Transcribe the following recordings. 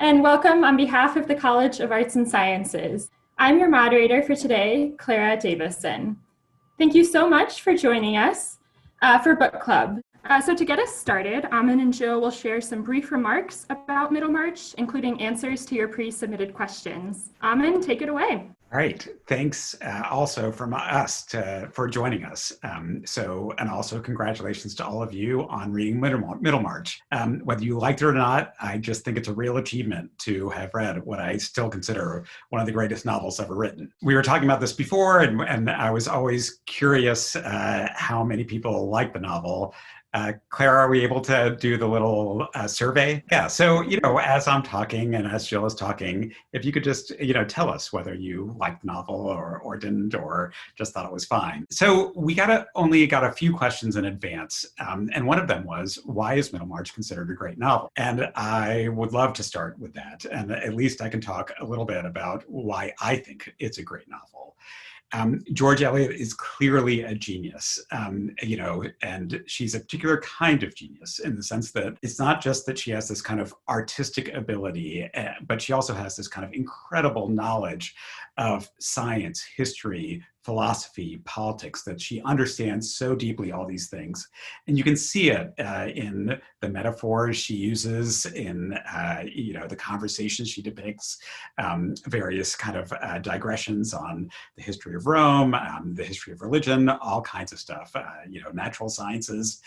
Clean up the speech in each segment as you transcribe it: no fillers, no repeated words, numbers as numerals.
and welcome on behalf of the College of Arts and Sciences. I'm your moderator for today, Clara Davison. Thank you so much for joining us for Book Club. So to get us started, Aman and Jill will share some brief remarks about Middlemarch, including answers to your pre-submitted questions. Aman, take it away. All right, thanks also from us for joining us. And also congratulations to all of you on reading Middlemarch. Whether you liked it or not, I just think it's a real achievement to have read what I still consider one of the greatest novels ever written. We were talking about this before, and I was always curious how many people like the novel. Claire, are we able to do the little survey? Yeah, so, as I'm talking and as Jill is talking, if you could just, tell us whether you liked the novel or didn't, or just thought it was fine. So we only got a few questions in advance. And one of them was, why is Middlemarch considered a great novel? And I would love to start with that. And at least I can talk a little bit about why I think it's a great novel. George Eliot is clearly a genius, and she's a particular kind of genius in the sense that it's not just that she has this kind of artistic ability, but she also has this kind of incredible knowledge of science, history, philosophy, politics, that she understands so deeply all these things. And you can see it in the metaphors she uses, in the conversations she depicts, various kind of digressions on the history of Rome, the history of religion, all kinds of stuff, natural sciences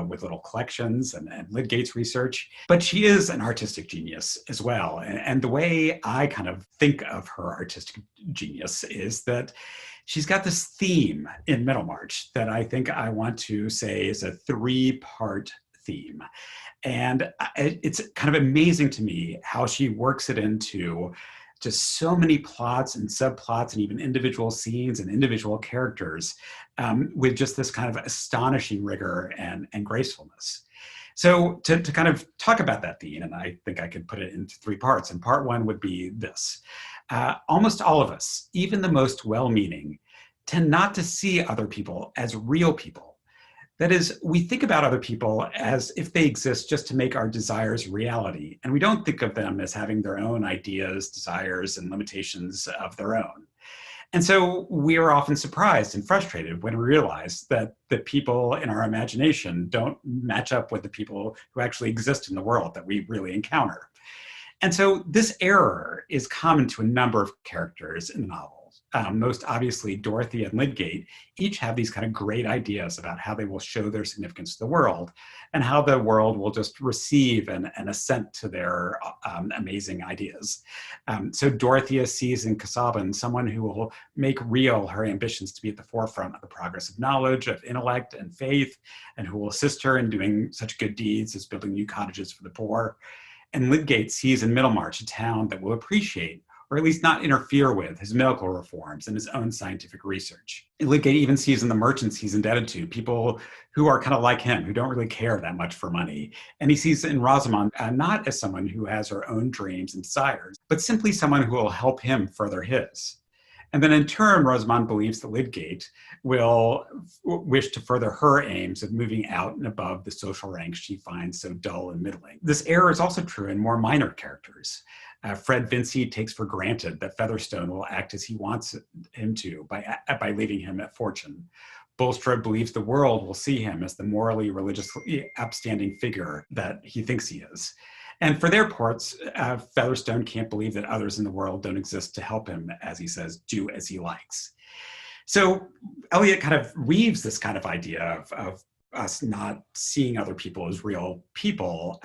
with little collections and Lydgate's research. But she is an artistic genius as well. And the way I kind of think of her artistic genius is that she's got this theme in Middlemarch that I think I want to say is a three-part theme. And it's kind of amazing to me how she works it into just so many plots and subplots and even individual scenes and individual characters with just this kind of astonishing rigor and gracefulness. So to kind of talk about that theme, and I think I could put it into three parts, and part one would be this. Almost all of us, even the most well-meaning, tend not to see other people as real people. That is, we think about other people as if they exist just to make our desires reality, and we don't think of them as having their own ideas, desires, and limitations of their own. And so we are often surprised and frustrated when we realize that the people in our imagination don't match up with the people who actually exist in the world that we really encounter. And so this error is common to a number of characters in the novel. Most obviously, Dorothy and Lydgate each have these kind of great ideas about how they will show their significance to the world and how the world will just receive and assent to their amazing ideas. So Dorothea sees in Casaubon someone who will make real her ambitions to be at the forefront of the progress of knowledge, of intellect and faith, and who will assist her in doing such good deeds as building new cottages for the poor. And Lydgate sees in Middlemarch a town that will appreciate, or at least not interfere with, his medical reforms and his own scientific research. Lydgate even sees in the merchants he's indebted to people who are kind of like him, who don't really care that much for money. And he sees in Rosamond not as someone who has her own dreams and desires, but simply someone who will help him further his. And then in turn, Rosamond believes that Lydgate will wish to further her aims of moving out and above the social ranks she finds so dull and middling. This error is also true in more minor characters. Fred Vincy takes for granted that Featherstone will act as he wants him to by leaving him at fortune. Bulstrode believes the world will see him as the morally, religiously upstanding figure that he thinks he is. And for their parts, Featherstone can't believe that others in the world don't exist to help him, as he says, do as he likes. So Eliot kind of weaves this kind of idea of us not seeing other people as real people,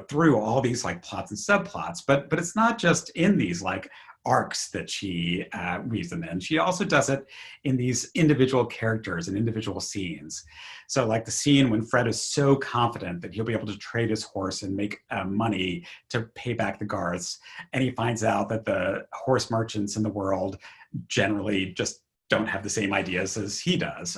through all these like plots and subplots, but it's not just in these like arcs that she weaves them in. She also does it in these individual characters and individual scenes. So like the scene when Fred is so confident that he'll be able to trade his horse and make money to pay back the Garths, and he finds out that the horse merchants in the world generally just don't have the same ideas as he does.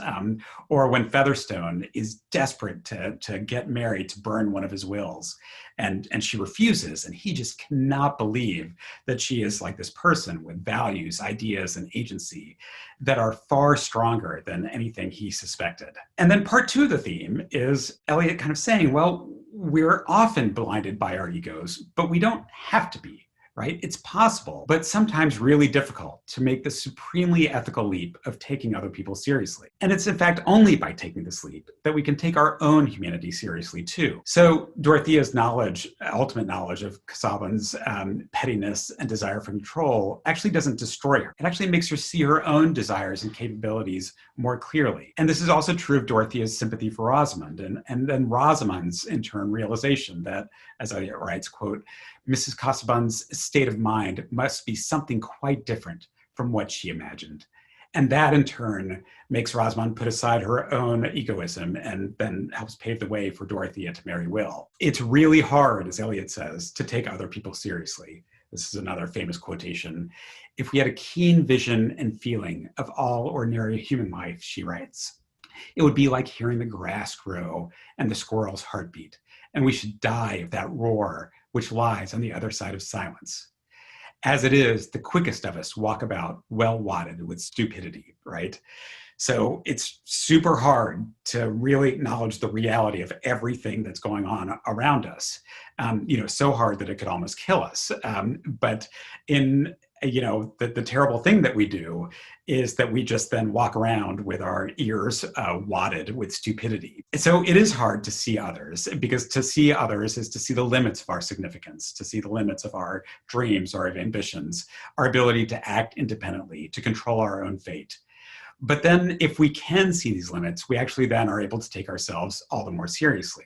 Or when Featherstone is desperate to get married, to burn one of his wills, and she refuses, and he just cannot believe that she is like this person with values, ideas, and agency that are far stronger than anything he suspected. And then part two of the theme is Eliot kind of saying, well, we're often blinded by our egos, but we don't have to be. Right? It's possible, but sometimes really difficult to make the supremely ethical leap of taking other people seriously. And it's in fact only by taking this leap that we can take our own humanity seriously too. So Dorothea's knowledge, ultimate knowledge of Casaubon's pettiness and desire for control actually doesn't destroy her. It actually makes her see her own desires and capabilities more clearly. And this is also true of Dorothea's sympathy for Rosamond and then Rosamond's in turn realization that, as Eliot writes, quote, Mrs. Casaubon's state of mind must be something quite different from what she imagined. And that in turn makes Rosamond put aside her own egoism and then helps pave the way for Dorothea to marry Will. It's really hard, as Eliot says, to take other people seriously. This is another famous quotation. If we had a keen vision and feeling of all ordinary human life, she writes, it would be like hearing the grass grow and the squirrel's heartbeat, and we should die of that roar which lies on the other side of silence. As it is, the quickest of us walk about well wadded with stupidity, right? So it's super hard to really acknowledge the reality of everything that's going on around us. So hard that it could almost kill us. But in the terrible thing that we do is that we just then walk around with our ears wadded with stupidity. So it is hard to see others, because to see others is to see the limits of our significance, to see the limits of our dreams, our ambitions, our ability to act independently, to control our own fate. But then if we can see these limits, we actually then are able to take ourselves all the more seriously.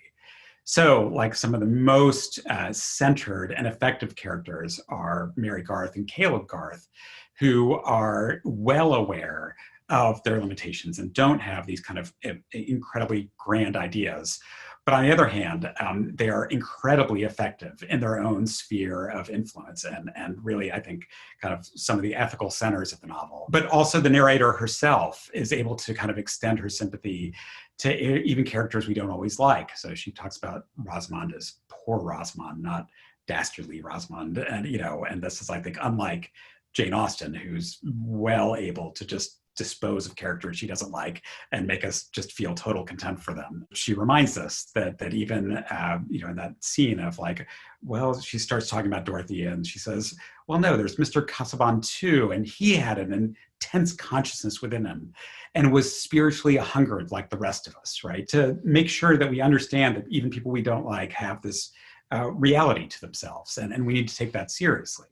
So like some of the most centered and effective characters are Mary Garth and Caleb Garth, who are well aware of their limitations and don't have these kind of incredibly grand ideas. But on the other hand, they are incredibly effective in their own sphere of influence and really, I think, kind of some of the ethical centers of the novel. But also the narrator herself is able to kind of extend her sympathy to even characters we don't always like. So she talks about Rosamond as poor Rosamond, not dastardly Rosamond. And this is, I think, unlike Jane Austen, who's well able to just dispose of characters she doesn't like and make us just feel total contempt for them. She reminds us that even in that scene of she starts talking about Dorothea and she says, well, no, there's Mr. Casaubon too, and he had an intense consciousness within him and was spiritually hungered like the rest of us, right? To make sure that we understand that even people we don't like have this reality to themselves, and we need to take that seriously.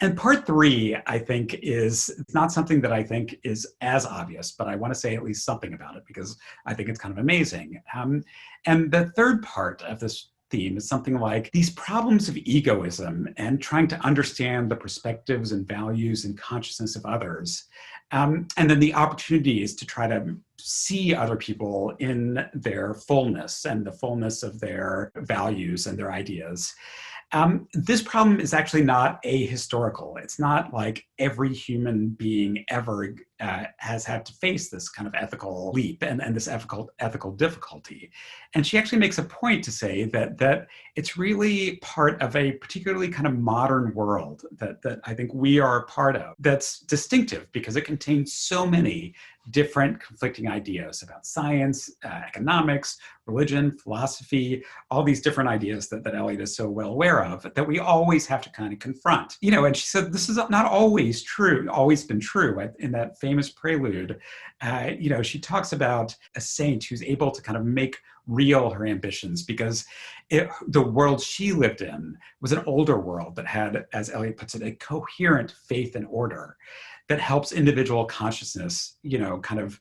And part three, I think, is not something that I think is as obvious, but I want to say at least something about it because I think it's kind of amazing. And the third part of this theme is something like these problems of egoism and trying to understand the perspectives and values and consciousness of others. And then the opportunity is to try to see other people in their fullness and the fullness of their values and their ideas. This problem is actually not ahistorical. It's not like every human being ever has had to face this kind of ethical leap and this ethical difficulty. And she actually makes a point to say that it's really part of a particularly kind of modern world that I think we are a part of, that's distinctive because it contains so many different conflicting ideas about science, economics, religion, philosophy, all these different ideas that Eliot is so well aware of that we always have to kind of confront. And she said this is not always true, always been true. In that famous prelude, she talks about a saint who's able to kind of make real her ambitions because the world she lived in was an older world that had, as Eliot puts it, a coherent faith and order that helps individual consciousness, kind of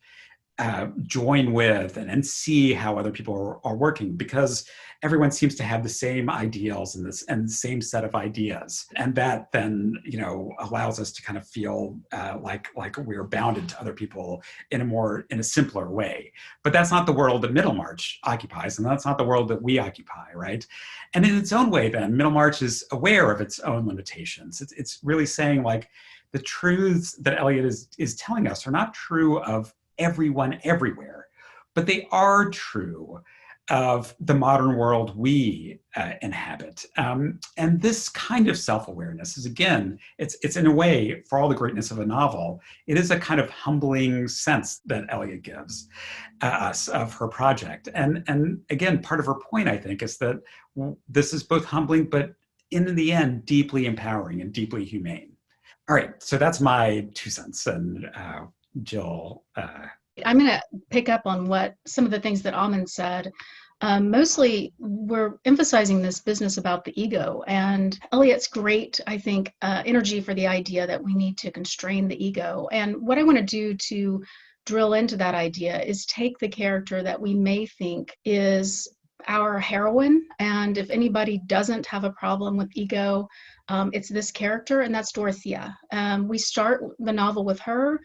join with and see how other people are working, because everyone seems to have the same ideals and the same set of ideas, and that then allows us to kind of feel like we're bounded to other people in a simpler way. But that's not the world that Middlemarch occupies, and that's not the world that we occupy, right? And in its own way, then Middlemarch is aware of its own limitations. It's really saying the truths that Eliot is telling us are not true of everyone everywhere, but they are true of the modern world we inhabit. And this kind of self-awareness is, again, it's in a way, for all the greatness of a novel, it is a kind of humbling sense that Eliot gives us of her project. And again, part of her point, I think, is that this is both humbling, but in the end, deeply empowering and deeply humane. All right, so that's my 2 cents. And Jill. I'm going to pick up on what some of the things that Aman said. Mostly, we're emphasizing this business about the ego, and Eliot's great, I think, energy for the idea that we need to constrain the ego. And what I want to do to drill into that idea is take the character that we may think is our heroine, and if anybody doesn't have a problem with ego, it's this character, and that's Dorothea. We start the novel with her,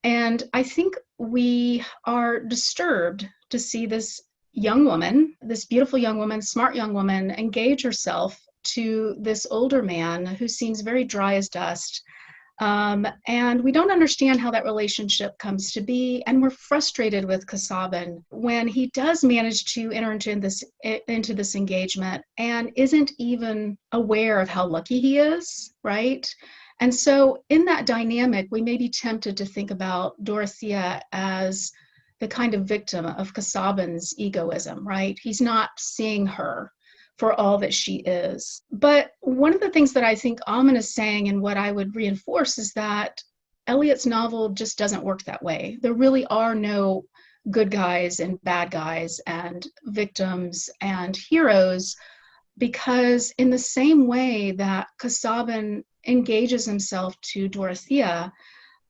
and I think we are disturbed to see this young woman, this beautiful young woman, smart young woman, engage herself to this older man who seems very dry as dust. And we don't understand how that relationship comes to be. And we're frustrated with Casaubon when he does manage to enter into this engagement and isn't even aware of how lucky he is, right? And so in that dynamic, we may be tempted to think about Dorothea as the kind of victim of Casaubon's egoism, right? He's not seeing her for all that she is. But one of the things that I think Aman is saying, and what I would reinforce, is that Eliot's novel just doesn't work that way. There really are no good guys and bad guys and victims and heroes, because in the same way that Casaubon engages himself to Dorothea,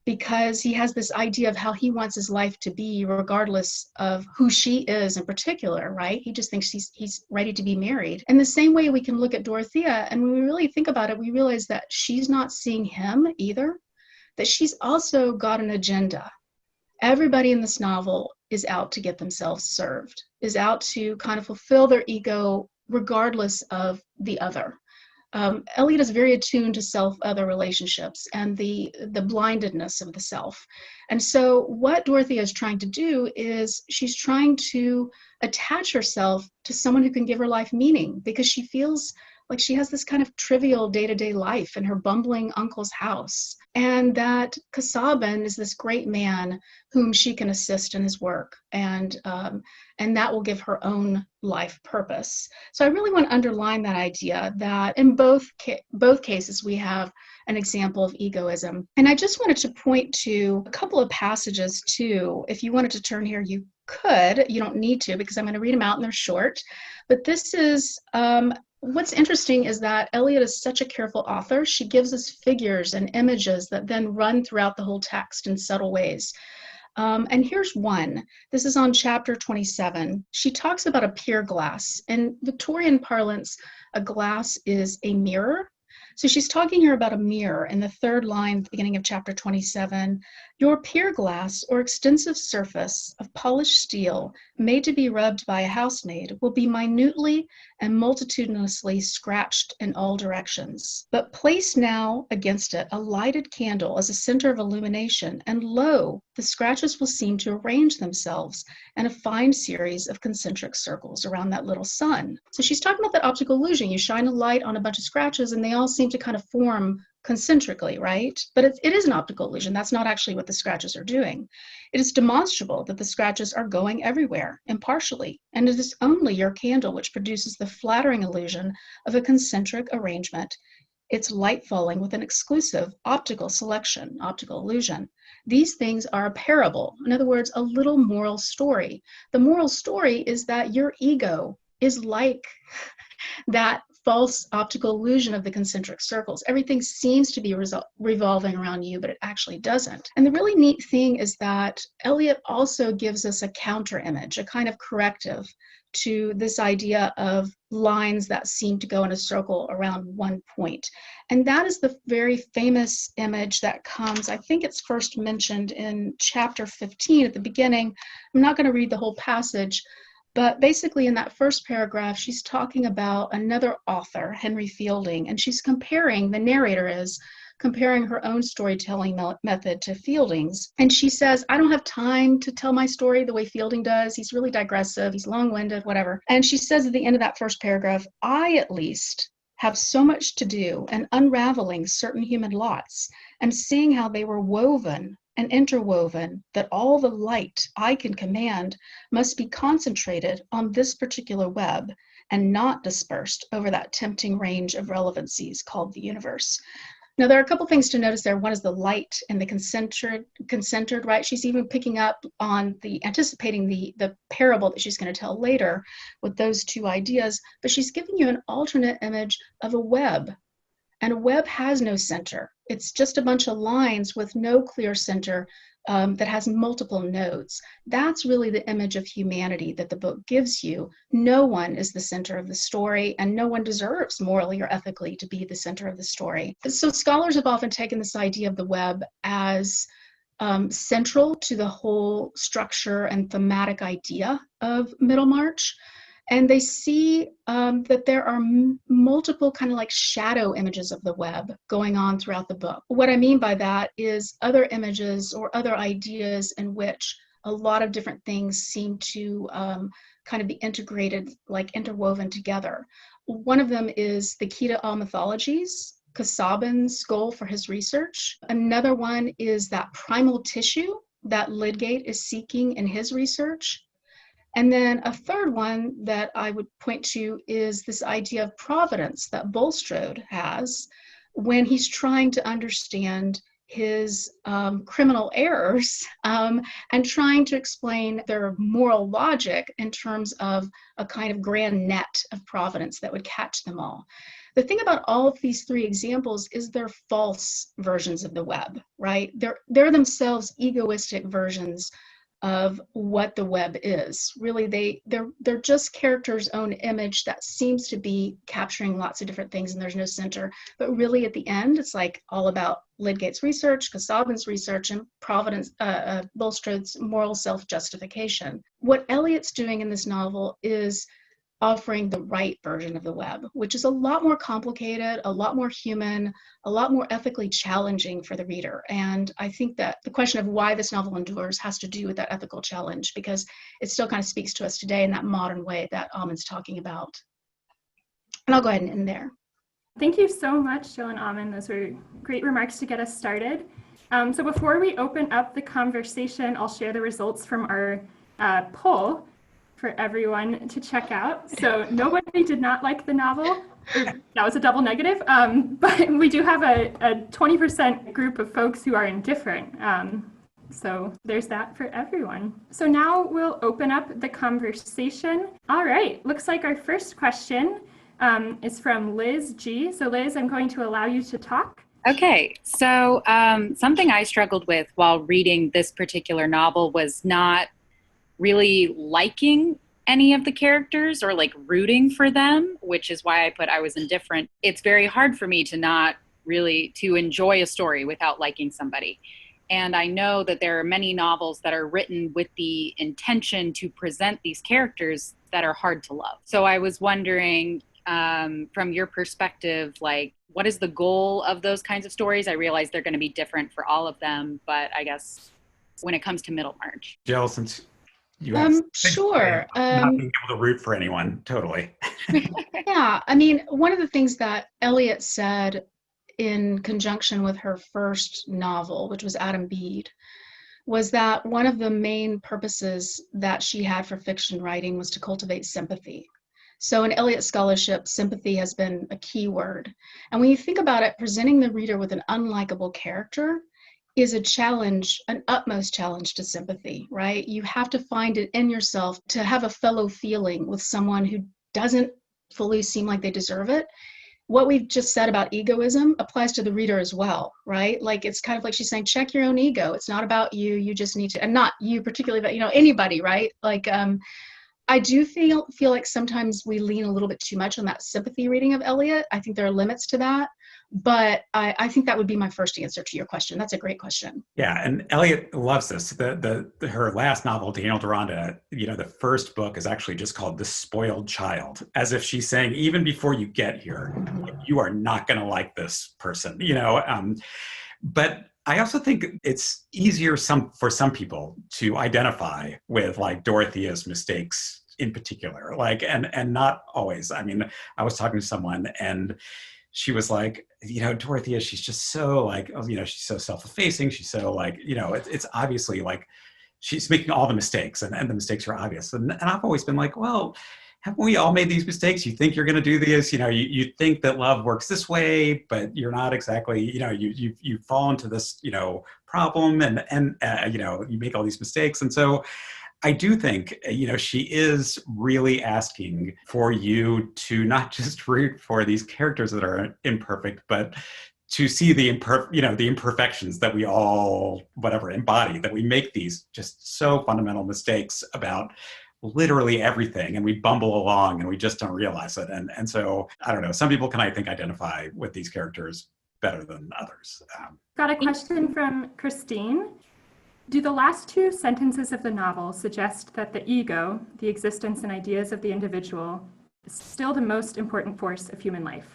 because he has this idea of how he wants his life to be, regardless of who she is in particular, right? He just thinks he's ready to be married. In the same way, we can look at Dorothea, and when we really think about it, we realize that she's not seeing him either, that she's also got an agenda. Everybody in this novel is out to get themselves served, is out to kind of fulfill their ego regardless of the other. Elliot is very attuned to self-other relationships and the blindedness of the self. And so what Dorothea is trying to do is she's trying to attach herself to someone who can give her life meaning, because she feels like she has this kind of trivial day-to-day life in her bumbling uncle's house, and that Casaubon is this great man whom she can assist in his work, and that will give her own life purpose. So I really want to underline that idea that in both cases we have an example of egoism. And I just wanted to point to a couple of passages too. If you wanted to turn here, you could. You don't need to, because I'm going to read them out and they're short. But this is what's interesting is that Eliot is such a careful author. She gives us figures and images that then run throughout the whole text in subtle ways. And here's one. This is on chapter 27. She talks about a pier glass. In Victorian parlance, a glass is a mirror. So she's talking here about a mirror in the third line, beginning of chapter 27. Your pier glass, or extensive surface of polished steel made to be rubbed by a housemaid, will be minutely and multitudinously scratched in all directions. But place now against it a lighted candle as a center of illumination, and lo, the scratches will seem to arrange themselves in a fine series of concentric circles around that little sun. So she's talking about that optical illusion. You shine a light on a bunch of scratches and they all seem to kind of form concentrically, right? But it is an optical illusion. That's not actually what the scratches are doing. It is demonstrable that the scratches are going everywhere, impartially, and it is only your candle which produces the flattering illusion of a concentric arrangement, its light falling with an exclusive optical selection, optical illusion. These things are a parable, in other words, a little moral story. The moral story is that your ego is like that false optical illusion of the concentric circles. Everything seems to be revolving around you, but it actually doesn't. And the really neat thing is that Eliot also gives us a counter image, a kind of corrective to this idea of lines that seem to go in a circle around one point. And that is the very famous image that comes, I think it's first mentioned in chapter 15 at the beginning. I'm not going to read the whole passage, but basically in that first paragraph, she's talking about another author, Henry Fielding, and she's comparing, the narrator is, comparing her own storytelling method to Fielding's. And she says, I don't have time to tell my story the way Fielding does. He's really digressive, he's long-winded, whatever. And she says at the end of that first paragraph, I at least have so much to do in unraveling certain human lots and seeing how they were woven and interwoven, that all the light I can command must be concentrated on this particular web and not dispersed over that tempting range of relevancies called the universe. Now, there are a couple things to notice there. One is the light and the concentered, right? She's even picking up on anticipating the parable that she's going to tell later with those two ideas, but she's giving you an alternate image of a web. And a web has no center. It's just a bunch of lines with no clear center that has multiple nodes. That's really the image of humanity that the book gives you. No one is the center of the story, and no one deserves morally or ethically to be the center of the story. So scholars have often taken this idea of the web as central to the whole structure and thematic idea of Middlemarch. And they see that there are multiple kind of like shadow images of the web going on throughout the book. What I mean by that is other images or other ideas in which a lot of different things seem to kind of be integrated, like interwoven together. One of them is the key to all mythologies, Casaubon's goal for his research. Another one is that primal tissue that Lydgate is seeking in his research. And then a third one that I would point to is this idea of providence that Bulstrode has when he's trying to understand his criminal errors and trying to explain their moral logic in terms of a kind of grand net of providence that would catch them all. The thing about all of these three examples is they're false versions of the web, right? They're themselves egoistic versions of what the web is. Really, they're just characters' own image that seems to be capturing lots of different things and there's no center. But really at the end, it's like all about Lydgate's research, Casaubon's research, and Providence, Bulstrode's moral self-justification. What Eliot's doing in this novel is offering the right version of the web, which is a lot more complicated, a lot more human, a lot more ethically challenging for the reader. And I think that the question of why this novel endures has to do with that ethical challenge, because it still kind of speaks to us today in that modern way that Aman's talking about. And I'll go ahead and end there. Thank you so much, Jill and Aman. Those were great remarks to get us started. So before we open up the conversation, I'll share the results from our poll for everyone to check out. So nobody did not like the novel. That was a double negative, but we do have a 20% group of folks who are indifferent. So there's that for everyone. So now we'll open up the conversation. All right, looks like our first question is from Liz G. So Liz, I'm going to allow you to talk. Okay, so something I struggled with while reading this particular novel was not really liking any of the characters or like rooting for them, which is why I was indifferent. It's very hard for me to not really to enjoy a story without liking somebody. And I know that there are many novels that are written with the intention to present these characters that are hard to love. So I was wondering, from your perspective, like, what is the goal of those kinds of stories? I realize they're going to be different for all of them, but I guess when it comes to Middlemarch. Jill, since you have sure. not being able to root for anyone, totally. Yeah, I mean, one of the things that Elliot said in conjunction with her first novel, which was Adam Bede, was that one of the main purposes that she had for fiction writing was to cultivate sympathy. So in Eliot scholarship, sympathy has been a key word. And when you think about it, presenting the reader with an unlikable character is a challenge, an utmost challenge to sympathy, right? You have to find it in yourself to have a fellow feeling with someone who doesn't fully seem like they deserve it. What we've just said about egoism applies to the reader as well, right? Like, it's kind of like she's saying, check your own ego. It's not about you. You just need to, and not you particularly, but anybody, right? Like, I do feel like sometimes we lean a little bit too much on that sympathy reading of Eliot. I think there are limits to that. But I think that would be my first answer to your question. That's a great question. Yeah, and Elliot loves this. Her last novel, Daniel Deronda, the first book is actually just called The Spoiled Child, as if she's saying, even before you get here, you are not going to like this person, But I also think it's easier for some people to identify with like Dorothea's mistakes in particular, and not always. I mean, I was talking to someone and she was like, Dorothea, she's just so she's so self-effacing. She's so it's obviously like she's making all the mistakes and the mistakes are obvious. And I've always been like, well, haven't we all made these mistakes? You think you're going to do this, you think that love works this way, but you're not exactly, you fall into this, problem and you make all these mistakes. And so I do think, she is really asking for you to not just root for these characters that are imperfect, but to see the imperfections that we all, embody, that we make these just so fundamental mistakes about literally everything, and we bumble along and we just don't realize it. And so, I don't know, some people can, I think, identify with these characters better than others. Got a question from Christine. Do the last two sentences of the novel suggest that the ego, the existence and ideas of the individual, is still the most important force of human life?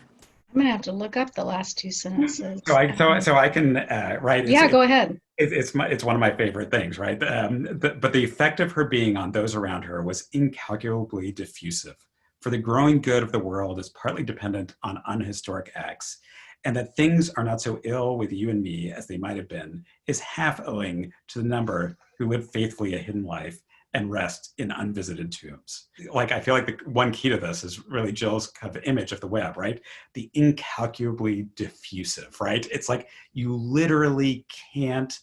I'm going to have to look up the last two sentences. So I can write. Yeah, go ahead. It's one of my favorite things, right? But the effect of her being on those around her was incalculably diffusive. For the growing good of the world is partly dependent on unhistoric acts, and that things are not so ill with you and me as they might have been is half owing to the number who live faithfully a hidden life and rest in unvisited tombs. I feel like the one key to this is really Jill's kind of image of the web, right? The incalculably diffusive, right? It's like you literally can't,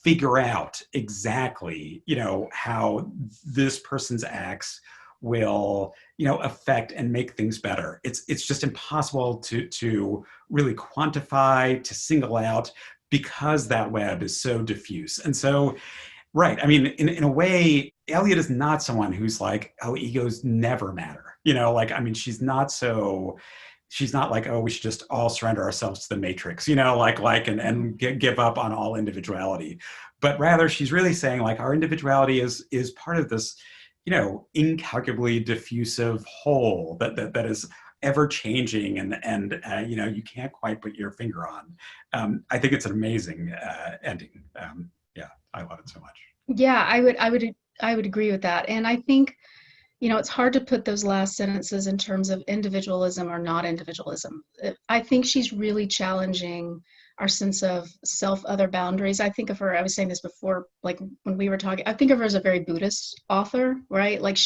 figure out exactly, how this person's acts will, affect and make things better. It's just impossible to really quantify, to single out, because that web is so diffuse. And so, right. I mean, in a way, Elliot is not someone who's like, oh, egos never matter. She's not like, oh, we should just all surrender ourselves to the matrix, and give up on all individuality. But rather, she's really saying like our individuality is part of this, incalculably diffusive whole that is ever changing and you can't quite put your finger on. I think it's an amazing ending. I love it so much. Yeah, I would agree with that. And I think, it's hard to put those last sentences in terms of individualism or not individualism. I think she's really challenging our sense of self-other boundaries. I think of her, I was saying this before, like when we were talking, I think of her as a very Buddhist author, right? Like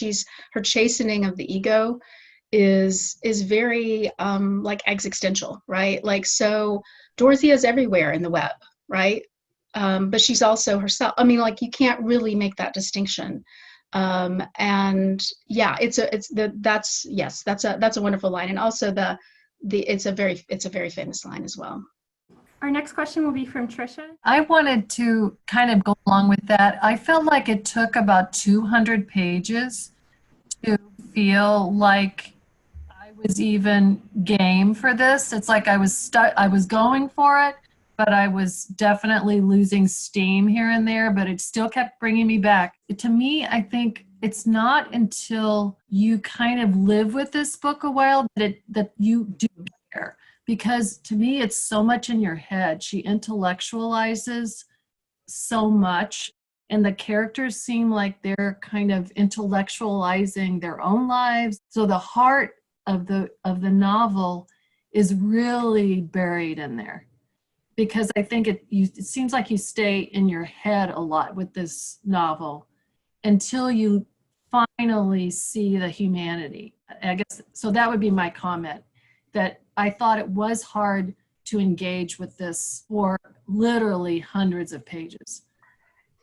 her chastening of the ego is very existential, right? Like, so Dorothea is everywhere in the web, right? But she's also herself. I mean, like, you can't really make that distinction. And yeah, that's a wonderful line. And also it's a very famous line as well. Our next question will be from Trisha. I wanted to kind of go along with that. I felt like it took about 200 pages to feel like I was even game for this. It's like I was going for it, but I was definitely losing steam here and there, but it still kept bringing me back. To me, I think it's not until you kind of live with this book a while that you do care. Because to me, it's so much in your head. She intellectualizes so much, and the characters seem like they're kind of intellectualizing their own lives. So the heart of the novel is really buried in there. Because I think it seems like you stay in your head a lot with this novel until you finally see the humanity. I guess, so that would be my comment, that I thought it was hard to engage with this for literally hundreds of pages.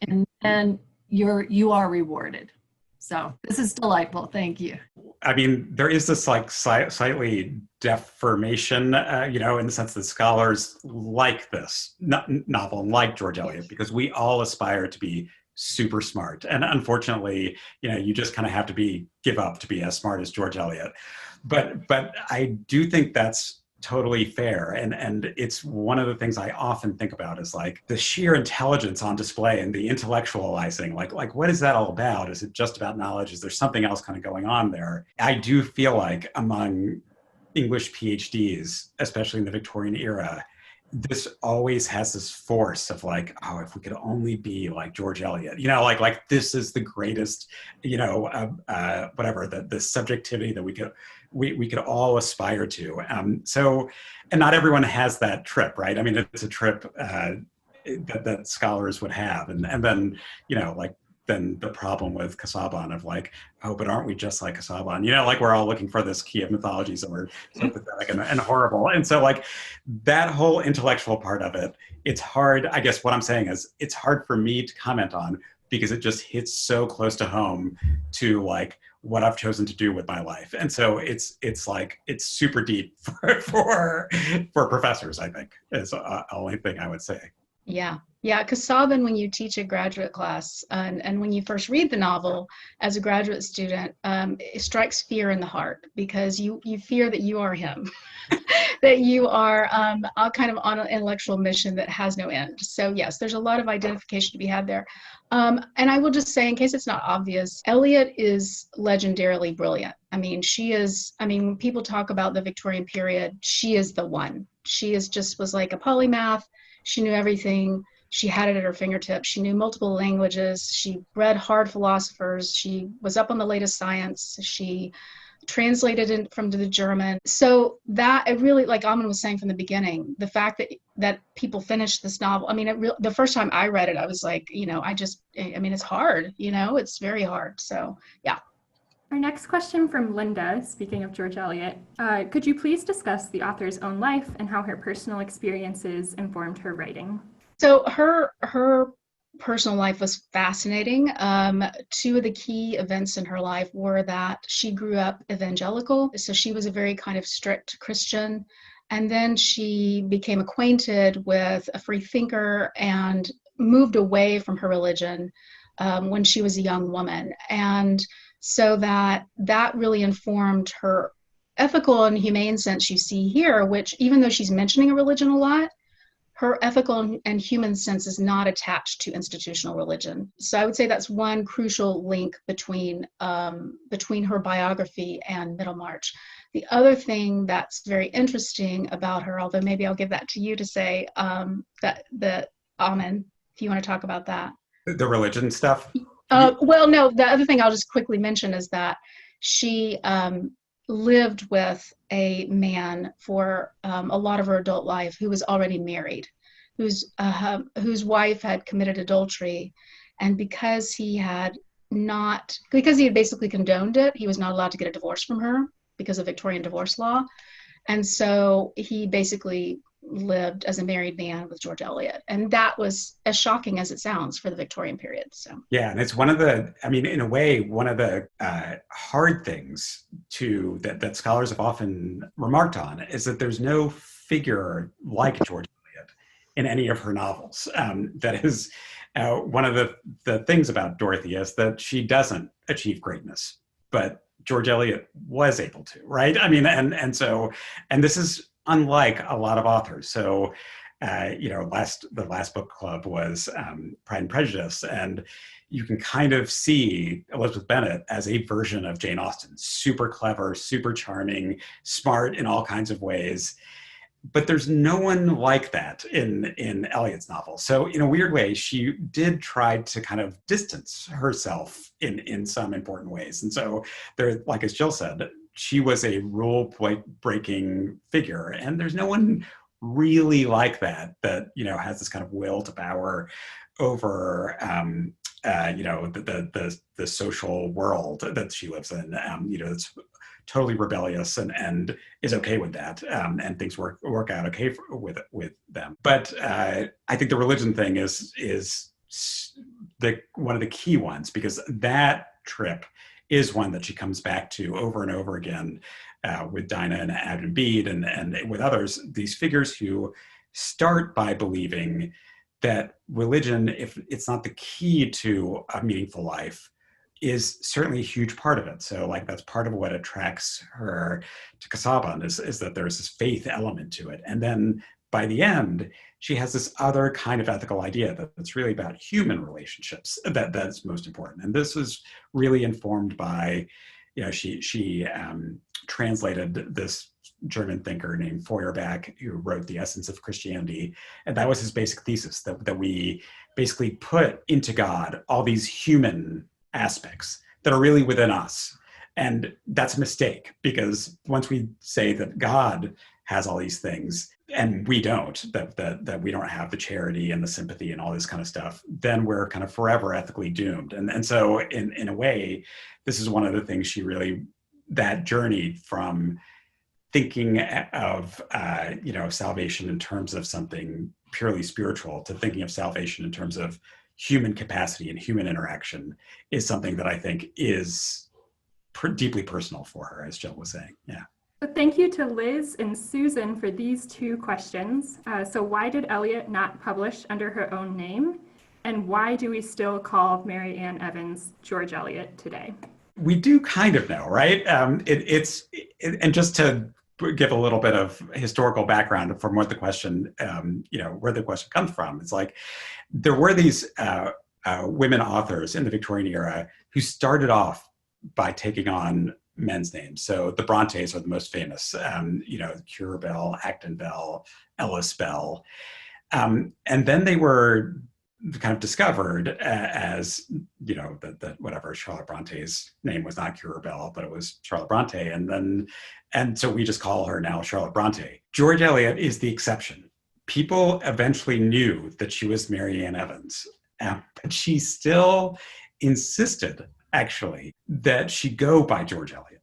And then you are rewarded. So this is delightful. Thank you. I mean, there is this like slightly deformation, in the sense that scholars like this novel, like George Eliot, because we all aspire to be super smart. And unfortunately, you just kind of have to give up to be as smart as George Eliot. But I do think that's totally fair. And it's one of the things I often think about is like the sheer intelligence on display and the intellectualizing, like what is that all about? Is it just about knowledge? Is there something else kind of going on there? I do feel like among English PhDs, especially in the Victorian era, this always has this force of like, oh, if we could only be like George Eliot, like this is the greatest, whatever, the subjectivity that we could all aspire to. So, and not everyone has that trip, right? I mean, it's a trip that scholars would have, and then then the problem with Casaubon of like, oh, but aren't we just like Casaubon? Like we're all looking for this key of mythologies and we're so pathetic and horrible. And so like that whole intellectual part of it, it's hard. I guess what I'm saying is it's hard for me to comment on because it just hits so close to home to like what I've chosen to do with my life. And so it's like, it's super deep for professors, I think, is the only thing I would say. Yeah. Casaubon, when you teach a graduate class and when you first read the novel as a graduate student, it strikes fear in the heart because you fear that you are him, that you are kind of on an intellectual mission that has no end. So yes, there's a lot of identification to be had there. And I will just say, in case it's not obvious, Elliot is legendarily brilliant. I mean, when people talk about the Victorian period, she is the one. She was like a polymath. She knew everything. She had it at her fingertips. She knew multiple languages. She read hard philosophers. She was up on the latest science. She translated it from the German. So that it really, like Aman was saying from the beginning, the fact that people finished this novel. I mean, the first time I read it, I was like, it's hard. It's very hard. So yeah. Our next question from Linda, speaking of George Eliot, could you please discuss the author's own life and how her personal experiences informed her writing? So her personal life was fascinating. Two of the key events in her life were that she grew up evangelical, so she was a very kind of strict Christian, and then she became acquainted with a free thinker and moved away from her religion when she was a young woman. And so that really informed her ethical and humane sense you see here, which even though she's mentioning a religion a lot, her ethical and human sense is not attached to institutional religion. So I would say that's one crucial link between her biography and Middlemarch. The other thing that's very interesting about her, although maybe I'll give that to you to say, that Aman, if you want to talk about that. The religion stuff? Well, no, the other thing I'll just quickly mention is that she lived with a man for a lot of her adult life who was already married, whose wife had committed adultery, and because he had basically condoned it, he was not allowed to get a divorce from her because of Victorian divorce law, and so he basically lived as a married man with George Eliot, and that was as shocking as it sounds for the Victorian period. So yeah, and it's one of the hard things that scholars have often remarked on is that there's no figure like George Eliot in any of her novels. That is one of the things about Dorothy is that she doesn't achieve greatness, but George Eliot was able to, right? I mean, and this is unlike a lot of authors. So, the last book club was Pride and Prejudice, and you can kind of see Elizabeth Bennet as a version of Jane Austen, super clever, super charming, smart in all kinds of ways. But there's no one like that in Eliot's novel. So in a weird way, she did try to kind of distance herself in some important ways. And so there, like as Jill said, she was a rule-breaking figure, and there's no one really like that has this kind of will to power over the social world that she lives in. It's totally rebellious and is okay with that, and things work out okay with them. But I think the religion thing is one of the key ones, because that trip is one that she comes back to over and over again with Dinah and Adam Bede and with others, these figures who start by believing that religion, if it's not the key to a meaningful life, is certainly a huge part of it. So like that's part of what attracts her to Casaubon is that there's this faith element to it. And then by the end, she has this other kind of ethical idea that's really about human relationships that's most important. And this was really informed by, she translated this German thinker named Feuerbach, who wrote The Essence of Christianity. And that was his basic thesis, that we basically put into God all these human aspects that are really within us. And that's a mistake, because once we say that God has all these things and we don't, that we don't have the charity and the sympathy and all this kind of stuff, then we're kind of forever ethically doomed. And so in a way, this is one of the things she really, that journey from thinking of salvation in terms of something purely spiritual to thinking of salvation in terms of human capacity and human interaction is something that I think is deeply personal for her, as Jill was saying. Yeah. So thank you to Liz and Susan for these two questions. So why did Eliot not publish under her own name? And why do we still call Mary Ann Evans George Eliot today? We do kind of know, right? And just to give a little bit of historical background from what the question, where the question comes from. It's like there were these women authors in the Victorian era who started off by taking on men's names. So the Brontes are the most famous, Currer Bell, Acton Bell, Ellis Bell. And then they were kind of discovered as, that whatever, Charlotte Bronte's name was not Currer Bell, but it was Charlotte Bronte. And so we just call her now Charlotte Bronte. George Eliot is the exception. People eventually knew that she was Mary Ann Evans, but she still insisted, actually, that she go by George Eliot.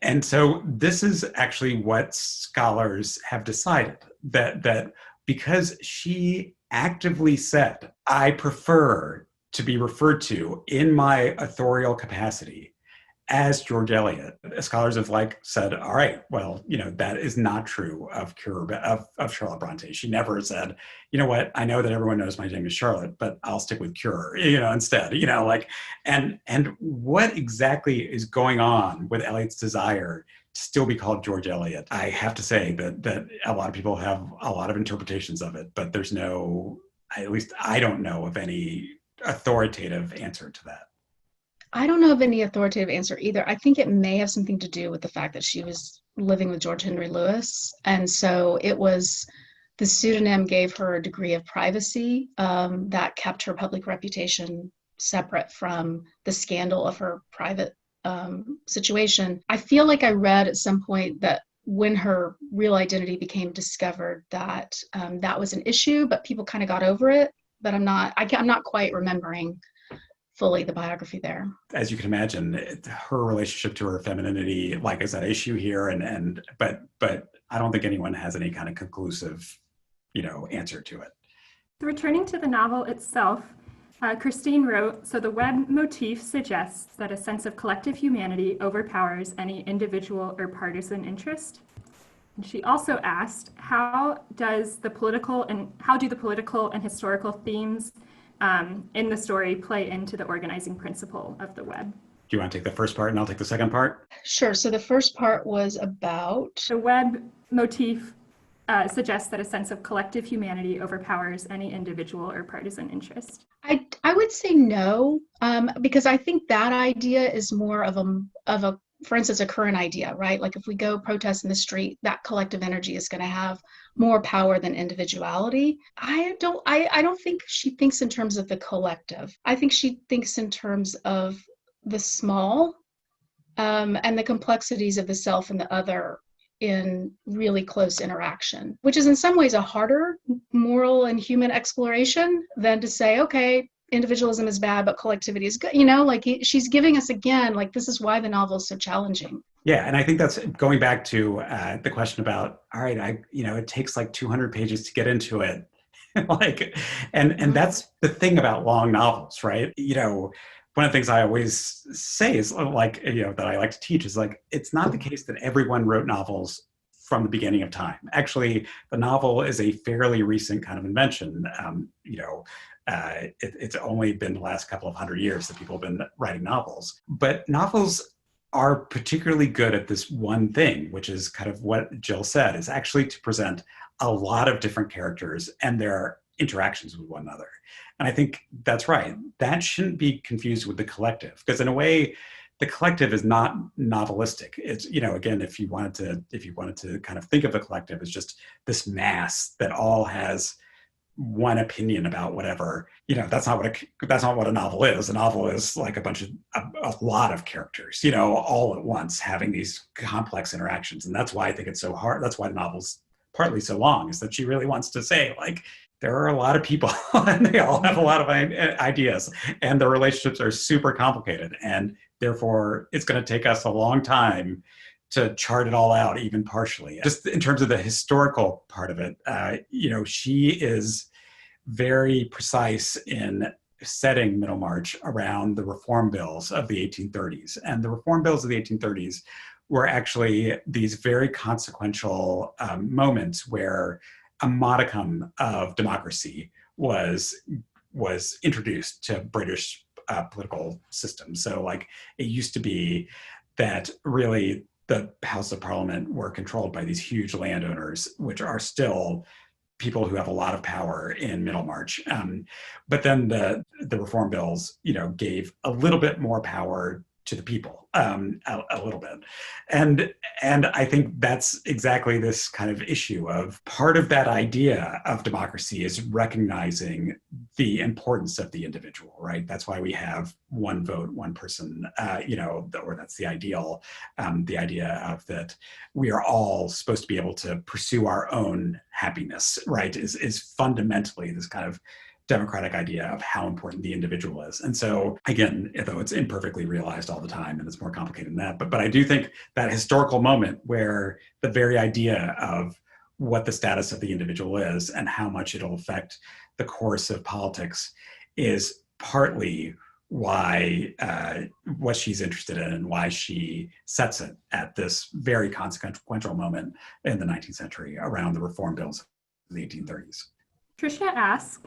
And so this is actually what scholars have decided, that because she actively said, I prefer to be referred to in my authorial capacity as George Eliot, scholars have said, all right, well, that is not true of Charlotte Bronte. She never said, you know what, I know that everyone knows my name is Charlotte, but I'll stick with Currer, instead, and what exactly is going on with Eliot's desire to still be called George Eliot? I have to say that a lot of people have a lot of interpretations of it, but there's at least I don't know of any authoritative answer to that. I don't know of any authoritative answer either. I think it may have something to do with the fact that she was living with George Henry Lewis. And so the pseudonym gave her a degree of privacy that kept her public reputation separate from the scandal of her private situation. I feel like I read at some point that when her real identity became discovered, that that was an issue, but people kind of got over it. But I'm not quite remembering fully the biography there. As you can imagine, her relationship to her femininity, is an issue here, but I don't think anyone has any kind of conclusive, answer to it. Returning to the novel itself, Christine wrote, so the web motif suggests that a sense of collective humanity overpowers any individual or partisan interest. And she also asked, how do the political and historical themes in the story play into the organizing principle of the web? Do you want to take the first part and I'll take the second part? Sure. So the first part was about... The web motif suggests that a sense of collective humanity overpowers any individual or partisan interest. I would say no, because I think that idea is more of a, for instance, a current idea, right? Like if we go protest in the street, that collective energy is going to have more power than individuality. I don't think she thinks in terms of the collective. I think she thinks in terms of the small and the complexities of the self and the other in really close interaction, which is in some ways a harder moral and human exploration than to say, okay, individualism is bad, but collectivity is good. She's giving us again, this is why the novel is so challenging. Yeah, and I think that's going back to the question about, all right, it takes 200 pages to get into it. and that's the thing about long novels, right? One of the things I always say is that I like to teach is it's not the case that everyone wrote novels from the beginning of time. Actually, the novel is a fairly recent kind of invention. It's only been the last couple of 100 years that people have been writing novels. But novels are particularly good at this one thing, which is kind of what Jill said, is actually to present a lot of different characters and their interactions with one another. And I think that's right. That shouldn't be confused with the collective, because in a way, the collective is not novelistic. It's, again, if you wanted to kind of think of the collective as just this mass that all has one opinion about whatever, that's not what a novel is. A novel is like a lot of characters, all at once having these complex interactions. And that's why I think it's so hard. That's why the novel's partly so long, is that she really wants to say, like, there are a lot of people and they all have a lot of ideas, and the relationships are super complicated. And therefore, it's going to take us a long time to chart it all out, even partially. Just in terms of the historical part of it, she is very precise in setting Middlemarch around the reform bills of the 1830s. And the reform bills of the 1830s were actually these very consequential moments where a modicum of democracy was introduced to British political system. So like, it used to be that really the House of Parliament were controlled by these huge landowners, which are still people who have a lot of power in Middlemarch. But then the reform bills, gave a little bit more power to the people, a little bit. And I think that's exactly this kind of issue of part of that idea of democracy is recognizing the importance of the individual, right? That's why we have one vote, one person, or that's the ideal, the idea of that we are all supposed to be able to pursue our own happiness, right? Is fundamentally this kind of democratic idea of how important the individual is. And so again, though it's imperfectly realized all the time and it's more complicated than that, but I do think that historical moment where the very idea of what the status of the individual is and how much it'll affect the course of politics is partly why what she's interested in and why she sets it at this very consequential moment in the 19th century around the reform bills of the 1830s. Tricia asks,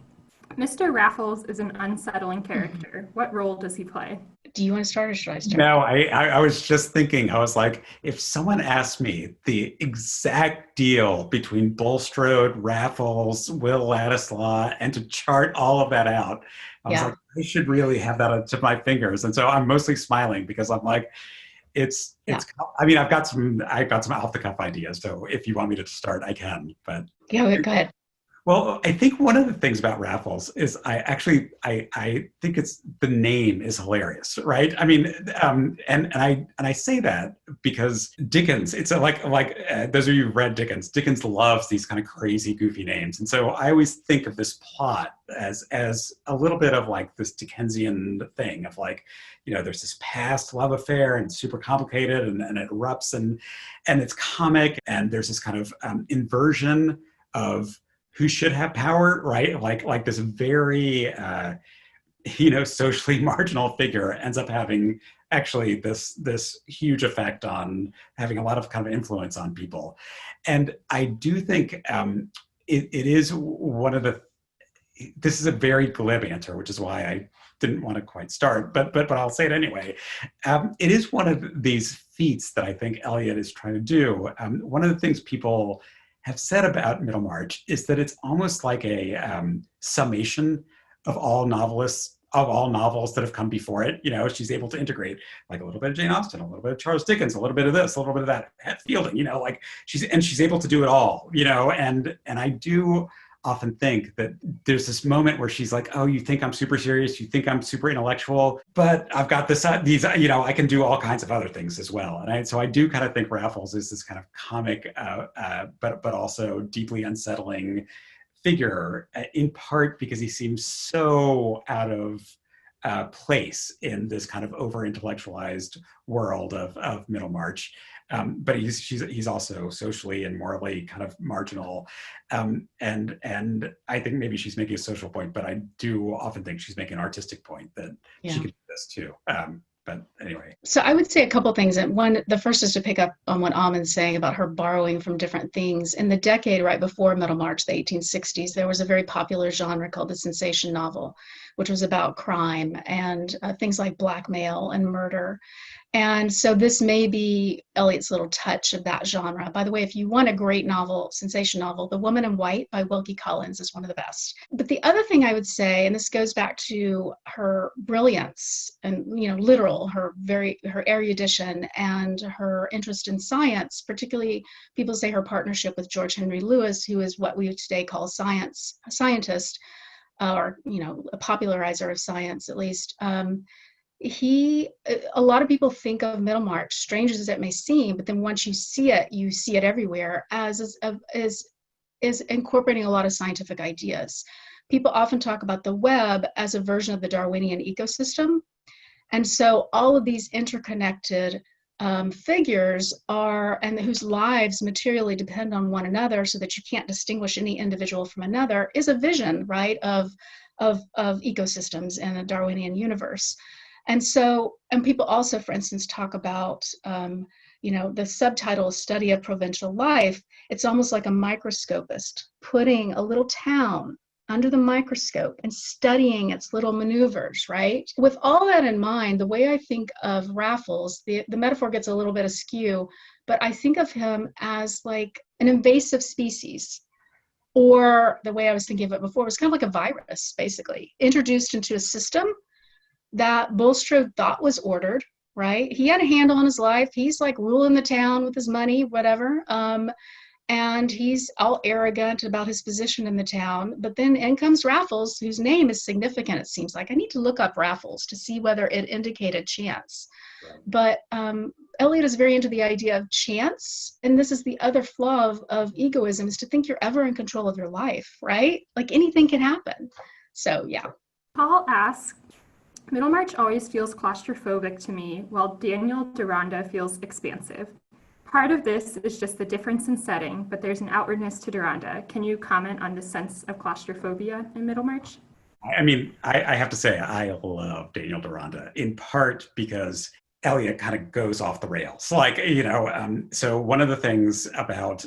Mr. Raffles is an unsettling character. What role does he play? Do you want to start or should I start? No, I was just thinking, I was like, if someone asked me the exact deal between Bulstrode, Raffles, Will Ladislaw, and to chart all of that out, I was like, I should really have that on tip of my fingers. And so I'm mostly smiling because I'm like, I mean, I've got some off the cuff ideas. So if you want me to start, I can, but. Yeah, go ahead. Well, I think one of the things about Raffles is I think it's the name is hilarious, right? I mean, and I say that because Dickens, it's like those of you who've read Dickens, Dickens loves these kind of crazy, goofy names, and so I always think of this plot as a little bit of like this Dickensian thing of like, there's this past love affair and it's super complicated and it erupts and it's comic and there's this kind of inversion of who should have power, right? Like this very, socially marginal figure ends up having actually this huge effect on having a lot of kind of influence on people. And I do think it is one of this is a very glib answer, which is why I didn't want to quite start, but I'll say it anyway. It is one of these feats that I think Eliot is trying to do. One of the things people have said about Middlemarch is that it's almost like a summation of all novels that have come before it. She's able to integrate like a little bit of Jane Austen, a little bit of Charles Dickens, a little bit of this, a little bit of that, Fielding, like she's able to do it all, and I do often think that there's this moment where she's like, oh, you think I'm super serious, you think I'm super intellectual, but I've got I can do all kinds of other things as well. And so I do kind of think Raffles is this kind of comic, but also deeply unsettling figure, in part because he seems so out of place in this kind of over-intellectualized world of Middlemarch. But he's also socially and morally kind of marginal, and I think maybe she's making a social point, but I do often think she's making an artistic point that she could do this too. But anyway. So I would say a couple things. And one, the first is to pick up on what Aman's saying about her borrowing from different things. In the decade right before Middlemarch, the 1860s, there was a very popular genre called the sensation novel, which was about crime and things like blackmail and murder. And so this may be Eliot's little touch of that genre. By the way, if you want a great novel, sensation novel, The Woman in White by Wilkie Collins is one of the best. But the other thing I would say, and this goes back to her brilliance and, literal, her erudition and her interest in science, particularly people say her partnership with George Henry Lewis, who is what we today call a scientist, or, a popularizer of science, at least. A lot of people think of Middlemarch, strange as it may seem, but then once you see it everywhere as incorporating a lot of scientific ideas. People often talk about the web as a version of the Darwinian ecosystem. And so all of these interconnected figures and whose lives materially depend on one another so that you can't distinguish any individual from another is a vision, right, of ecosystems in a Darwinian universe. And people also, for instance, talk about, the subtitle Study of Provincial Life. It's almost like a microscopist putting a little town under the microscope and studying its little maneuvers, right? With all that in mind, the way I think of Raffles, the metaphor gets a little bit askew, but I think of him as like an invasive species. Or the way I was thinking of it before was kind of like a virus, basically, introduced into a system that Bulstrode thought was ordered, right? He had a handle on his life. He's like ruling the town with his money, whatever. And he's all arrogant about his position in the town. But then in comes Raffles, whose name is significant, it seems like. I need to look up Raffles to see whether it indicated chance. Right. But Eliot is very into the idea of chance. And this is the other flaw of egoism, is to think you're ever in control of your life, right? Like anything can happen. So, yeah. Paul asks, Middlemarch always feels claustrophobic to me, while Daniel Deronda feels expansive. Part of this is just the difference in setting, but there's an outwardness to Deronda. Can you comment on the sense of claustrophobia in Middlemarch? I mean, I have to say, I love Daniel Deronda, in part because Elliot kind of goes off the rails. Like, so one of the things about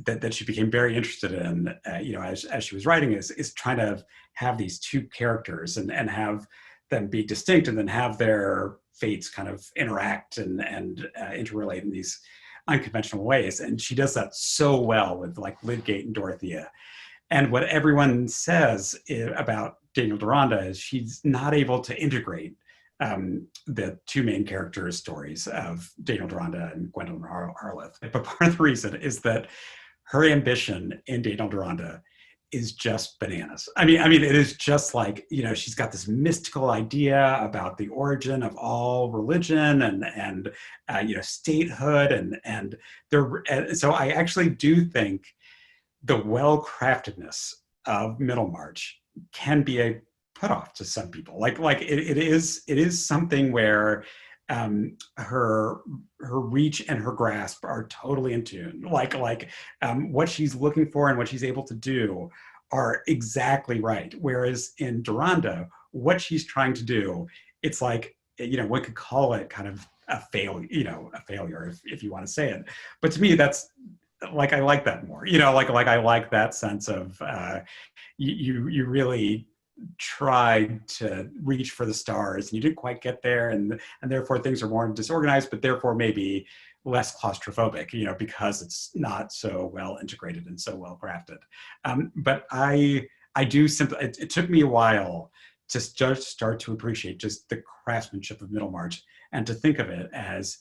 that she became very interested in, as she was writing is trying to have these two characters and have them be distinct and then have their fates kind of interact and interrelate in these unconventional ways. And she does that so well with like Lydgate and Dorothea. And what everyone says about Daniel Deronda is she's not able to integrate the two main characters' stories of Daniel Deronda and Gwendolyn Harleth. But part of the reason is that her ambition in Daniel Deronda is just bananas. I mean, it is just like, she's got this mystical idea about the origin of all religion and statehood and so I actually do think the well-craftedness of Middlemarch can be a put-off to some people. Like it is something where her reach and her grasp are totally in tune. What she's looking for and what she's able to do are exactly right. Whereas in Deronda, what she's trying to do, it's like, one could call it kind of a failure if you want to say it. But to me, that's like, I like that more. I like that sense of you really tried to reach for the stars and you didn't quite get there, and therefore things are more disorganized, but therefore maybe less claustrophobic, because it's not so well integrated and so well crafted. But I do simply, it took me a while to just start to appreciate just the craftsmanship of Middlemarch and to think of it as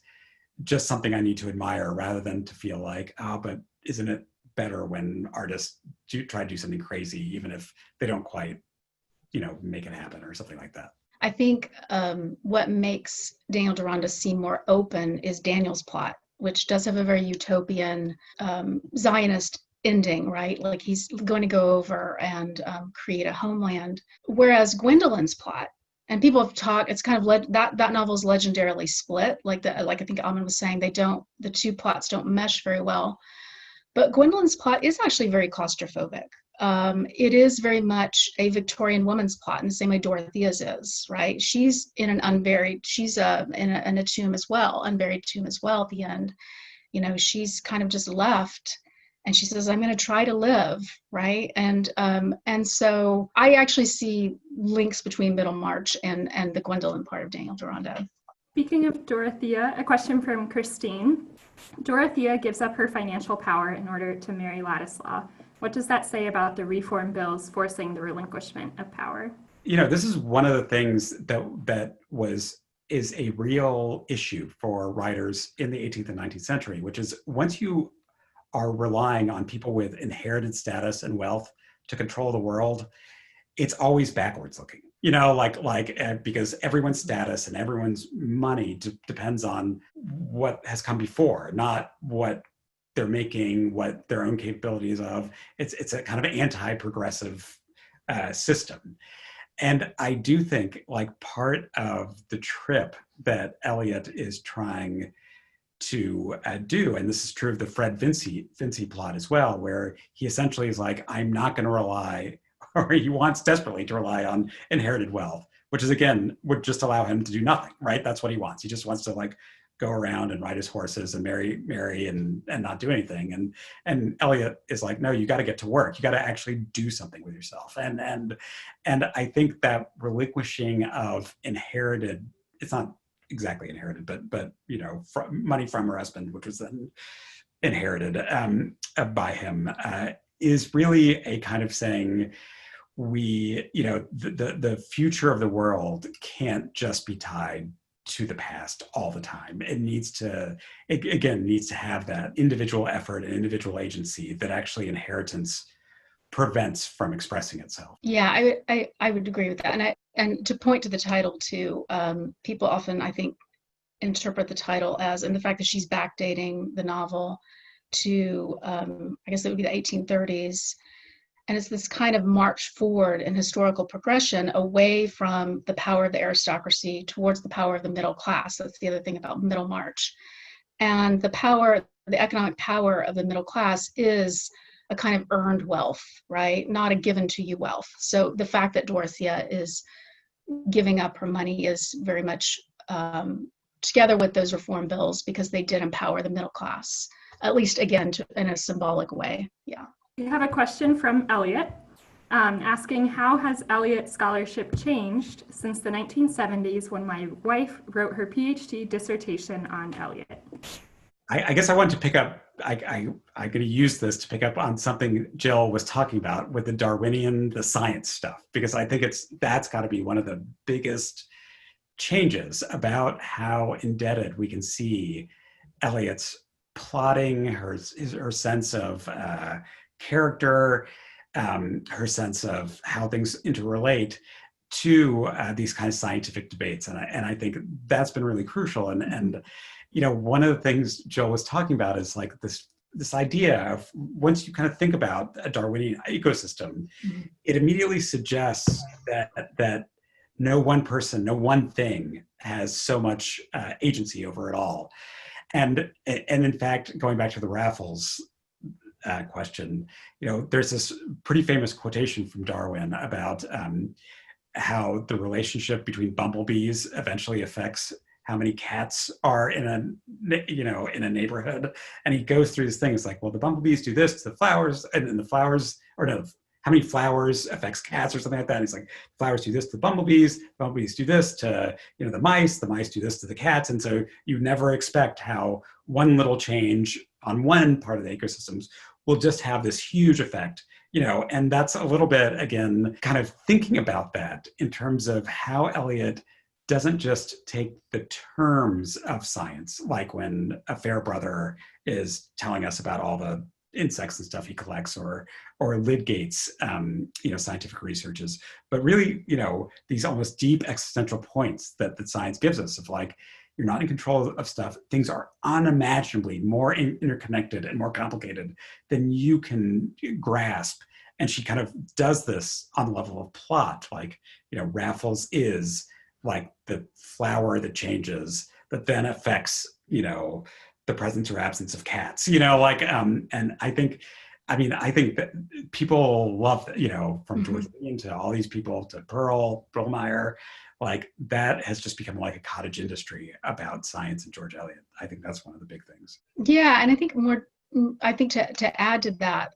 just something I need to admire rather than to feel like, but isn't it better when artists try to do something crazy, even if they don't quite make it happen or something like that. I think what makes Daniel Deronda seem more open is Daniel's plot, which does have a very utopian Zionist ending, right? Like he's going to go over and create a homeland. Whereas Gwendolyn's plot, and people have talked, it's kind of that novel is legendarily split. Like I think Aman was saying, the two plots don't mesh very well. But Gwendolyn's plot is actually very claustrophobic. It is very much a Victorian woman's plot in the same way Dorothea's is, right? She's in an unburied, she's in a tomb as well, unburied tomb as well at the end. You know, she's kind of just left and she says, I'm going to try to live, right? And so I actually see links between Middlemarch and the Gwendolyn part of Daniel Deronda. Speaking of Dorothea, a question from Christine. Dorothea gives up her financial power in order to marry Ladislaw. What does that say about the reform bills forcing the relinquishment of power? You know, this is one of the things that is a real issue for writers in the 18th and 19th century, which is once you are relying on people with inherited status and wealth to control the world, it's always backwards looking. You know, because everyone's status and everyone's money depends on what has come before, not what they're making, what their own capabilities of. It's a kind of anti-progressive system. And I do think like part of the trip that Eliot is trying to do, and this is true of the Fred Vincy plot as well, where he essentially is like, I'm not going to rely, or he wants desperately to rely on inherited wealth, which is again, would just allow him to do nothing, right? That's what he wants. He just wants to like go around and ride his horses and marry and not do anything. And Eliot is like, no, you got to get to work. You got to actually do something with yourself. And I think that relinquishing of inherited, it's not exactly inherited, but you know, money from her husband, which was then inherited by him, is really a kind of saying, the future of the world can't just be tied to the past all the time. It needs to have that individual effort and individual agency that actually inheritance prevents from expressing itself. Yeah, I would agree with that. And to point to the title too, people often, I think, interpret the title as, and the fact that she's backdating the novel to, I guess it would be the 1830s. And it's this kind of march forward in historical progression away from the power of the aristocracy towards the power of the middle class. That's the other thing about Middlemarch. And the economic power of the middle class is a kind of earned wealth, right? Not a given to you wealth. So the fact that Dorothea is giving up her money is very much together with those reform bills, because they did empower the middle class, at least again, in a symbolic way. Yeah. We have a question from Elliot asking, how has Eliot scholarship changed since the 1970s when my wife wrote her PhD dissertation on Eliot? I guess I wanted to pick up, I'm going to use this to pick up on something Jill was talking about with the Darwinian, the science stuff, because I think that's got to be one of the biggest changes about how indebted we can see Eliot's plotting, her sense of character, her sense of how things interrelate to these kind of scientific debates. And I think that's been really crucial. And you know, one of the things Jill was talking about is like this idea of, once you kind of think about a Darwinian ecosystem, it immediately suggests that no one person, no one thing has so much agency over it all. And in fact, going back to the Raffles question, you know, there's this pretty famous quotation from Darwin about how the relationship between bumblebees eventually affects how many cats are in a neighborhood. And he goes through this thing. It's like, well, the bumblebees do this to the flowers, and then the flowers, or no, how many flowers affects cats or something like that. And he's like, flowers do this to the bumblebees do this to, you know, the mice do this to the cats. And so you never expect how one little change on one part of the ecosystems will just have this huge effect, you know. And that's a little bit, again, kind of thinking about that in terms of how Eliot doesn't just take the terms of science, like when a Fairbrother is telling us about all the insects and stuff he collects, or Lydgate's scientific researches, but really, you know, these almost deep existential points that science gives us of like, you're not in control of stuff. Things are unimaginably more interconnected and more complicated than you can grasp. And she kind of does this on the level of plot, like, you know, Raffles is like the flower that changes, that then affects, you know, the presence or absence of cats, you know, like, and I think that people love, you know, from George Eliot to all these people to Pearl, Brillmeyer, like that has just become like a cottage industry about science and George Eliot. I think that's one of the big things. Yeah, and I think to add to that,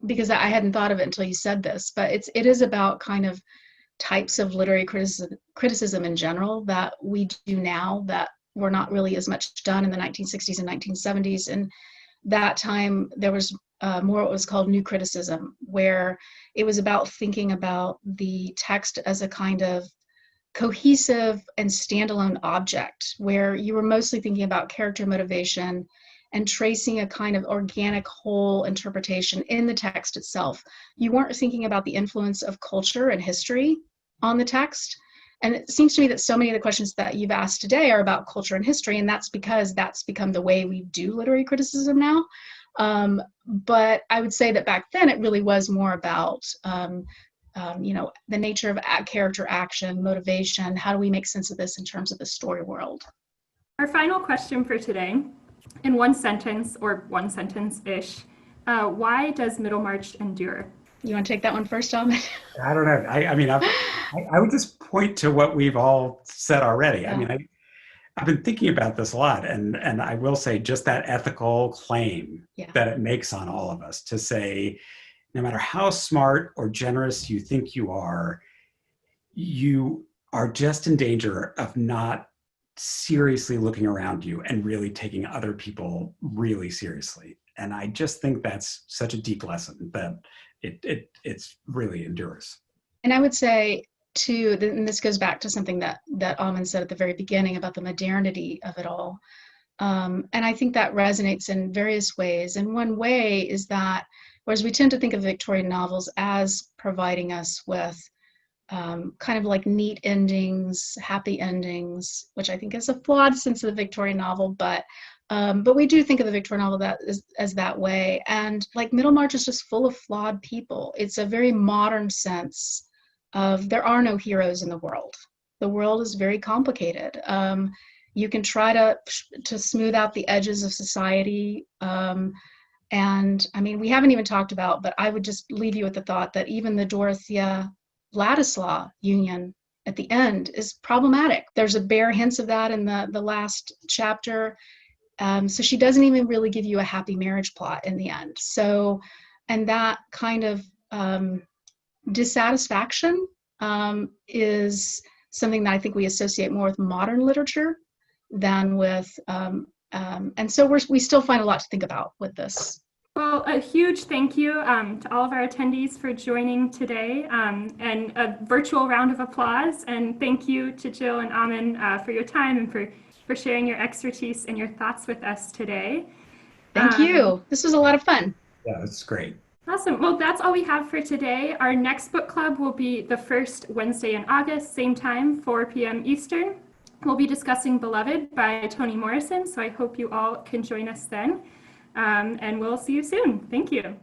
because I hadn't thought of it until you said this, but it is about kind of types of literary criticism in general that we do now that were not really as much done in the 1960s and 1970s. And that time there was more what was called new criticism, where it was about thinking about the text as a kind of cohesive and standalone object, where you were mostly thinking about character motivation and tracing a kind of organic whole interpretation in the text itself. You weren't thinking about the influence of culture and history on the text. And it seems to me that so many of the questions that you've asked today are about culture and history, and that's because that's become the way we do literary criticism now. But I would say that back then it really was more about you know, the nature of character action, motivation. How do we make sense of this in terms of the story world? Our final question for today, in one sentence or one sentence-ish, why does Middlemarch endure? You want to take that one first, Aman? I don't know. I mean, I would just point to what we've all said already. Yeah. I mean, I've been thinking about this a lot, and I will say just that ethical claim that it makes on all of us to say, no matter how smart or generous you think you are just in danger of not seriously looking around you and really taking other people really seriously. And I just think that's such a deep lesson that it's really endures. And I would say too, and this goes back to something that Aman said at the very beginning about the modernity of it all. And I think that resonates in various ways. And one way is that, whereas we tend to think of Victorian novels as providing us with kind of like neat endings, happy endings, which I think is a flawed sense of the Victorian novel, but we do think of the Victorian novel as that way. And like Middlemarch is just full of flawed people. It's a very modern sense of there are no heroes in the world. The world is very complicated. You can try to smooth out the edges of society. And I mean, we haven't even talked about, but I would just leave you with the thought that even the Dorothea Vladislaw union at the end is problematic. There's a bare hints of that in the last chapter. So she doesn't even really give you a happy marriage plot in the end. So, and that kind of dissatisfaction is something that I think we associate more with modern literature than with, and so we still find a lot to think about with this. Well, a huge thank you to all of our attendees for joining today, and a virtual round of applause. And thank you to Jill and Aman for your time and for sharing your expertise and your thoughts with us today. Thank you. This was a lot of fun. Yeah, that's great. Awesome. Well, that's all we have for today. Our next book club will be the first Wednesday in August, same time, 4 p.m. Eastern. We'll be discussing Beloved by Toni Morrison, so I hope you all can join us then. And we'll see you soon. Thank you.